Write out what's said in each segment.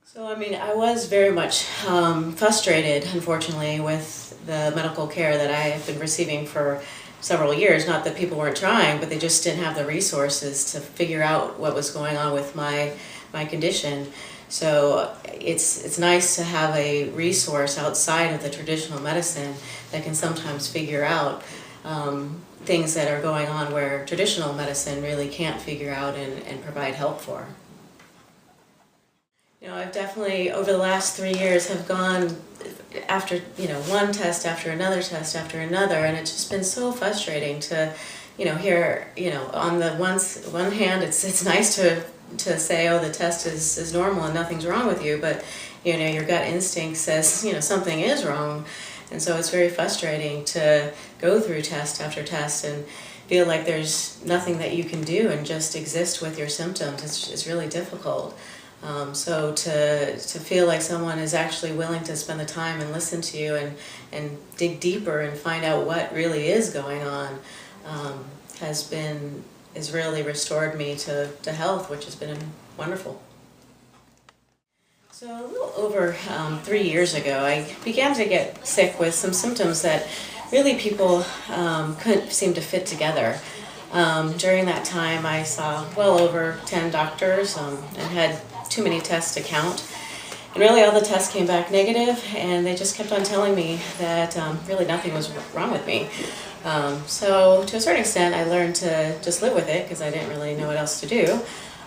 So, I mean, I was very much frustrated, unfortunately, with the medical care that I have been receiving for several years. Not that people weren't trying, but they just didn't have the resources to figure out what was going on with my condition. So it's nice to have a resource outside of the traditional medicine that can sometimes figure out things that are going on where traditional medicine really can't figure out and provide help for. I've definitely, over the last 3 years, have gone after, one test after another test after another, and it's just been so frustrating to, hear, on the one hand, it's nice to say, oh, the test is normal and nothing's wrong with you, but, your gut instinct says, something is wrong, and so it's very frustrating to go through test after test and feel like there's nothing that you can do and just exist with your symptoms. It's really difficult. So to feel like someone is actually willing to spend the time and listen to you and dig deeper and find out what really is going on has really restored me to health, which has been wonderful. So a little over 3 years ago, I began to get sick with some symptoms that really people couldn't seem to fit together. During that time, I saw well over 10 doctors and had too many tests to count. And really all the tests came back negative, and they just kept on telling me that really nothing was wrong with me. So to a certain extent, I learned to just live with it because I didn't really know what else to do.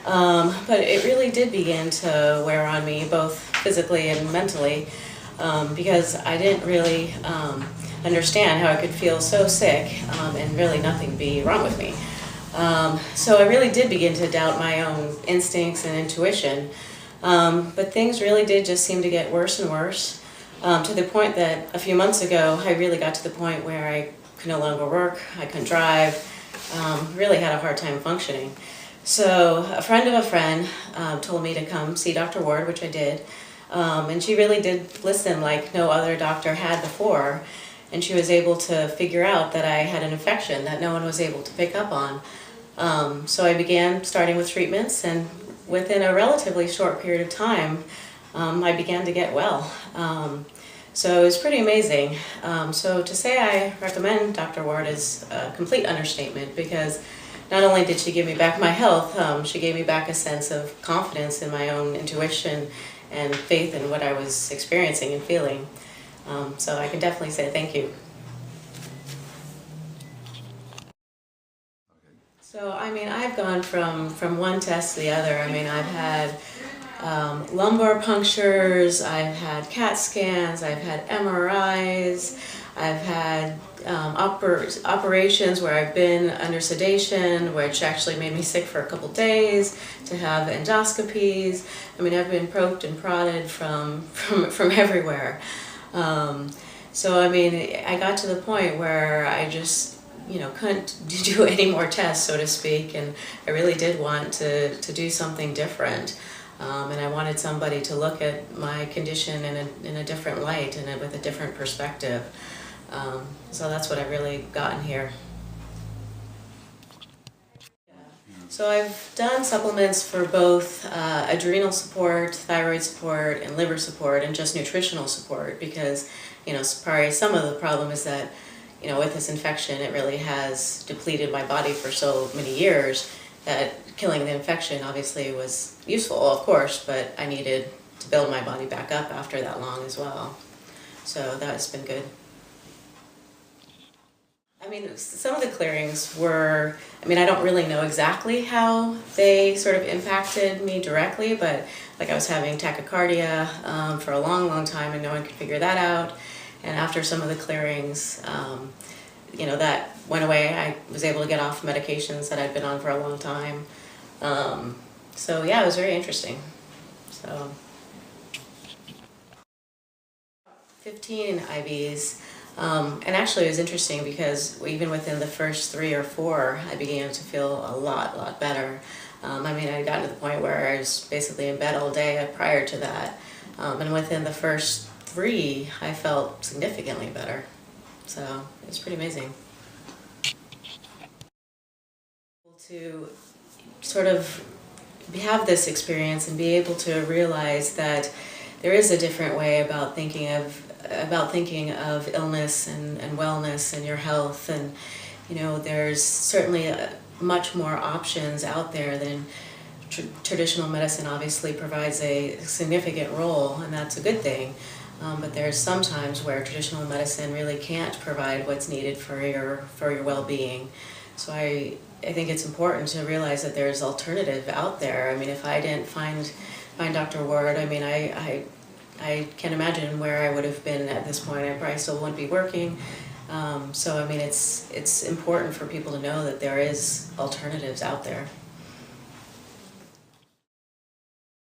But it really did begin to wear on me, both physically and mentally, because I didn't really understand how I could feel so sick and really nothing be wrong with me. So I really did begin to doubt my own instincts and intuition, but things really did just seem to get worse and worse, to the point that a few months ago I really got to the point where I could no longer work, I couldn't drive, really had a hard time functioning. So a friend of a friend told me to come see Dr. Ward, which I did, and she really did listen like no other doctor had before. And she was able to figure out that I had an infection that no one was able to pick up on. So I began starting with treatments, and within a relatively short period of time, I began to get well. So it was pretty amazing. So to say I recommend Dr. Ward is a complete understatement, because not only did she give me back my health, she gave me back a sense of confidence in my own intuition and faith in what I was experiencing and feeling. So I can definitely say thank you. So, I mean, I've gone from one test to the other. I mean, I've had lumbar punctures, I've had CAT scans, I've had MRIs, I've had operations where I've been under sedation, which actually made me sick for a couple days, to have endoscopies. I mean, I've been poked and prodded from everywhere. So, I mean, I got to the point where I just, couldn't do any more tests, so to speak, and I really did want to do something different. And I wanted somebody to look at my condition in a different light and with a different perspective. So that's what I've really gotten here. So I've done supplements for both adrenal support, thyroid support, and liver support, and just nutritional support, because, probably some of the problem is that, with this infection, it really has depleted my body for so many years that killing the infection obviously was useful, of course, but I needed to build my body back up after that long as well. So that's been good. I mean, some of the clearings were, I don't really know exactly how they sort of impacted me directly, but like I was having tachycardia for a long, long time and no one could figure that out. And after some of the clearings, that went away. I was able to get off medications that I'd been on for a long time. So yeah, it was very interesting. So 15 IVs. And actually it was interesting because even within the first 3 or 4, I began to feel a lot better. I got to the point where I was basically in bed all day prior to that. And within the first 3, I felt significantly better. So it was pretty amazing. To sort of have this experience and be able to realize that there is a different way about thinking of illness and wellness and your health, and there's certainly much more options out there than traditional medicine. Obviously provides a significant role, and that's a good thing. But there's some times where traditional medicine really can't provide what's needed for your well-being. So I think it's important to realize that there's alternative out there. I mean, if I didn't find Dr. Ward, I mean, I can't imagine where I would have been at this point. I probably still wouldn't be working. So I mean, it's important for people to know that there is alternatives out there.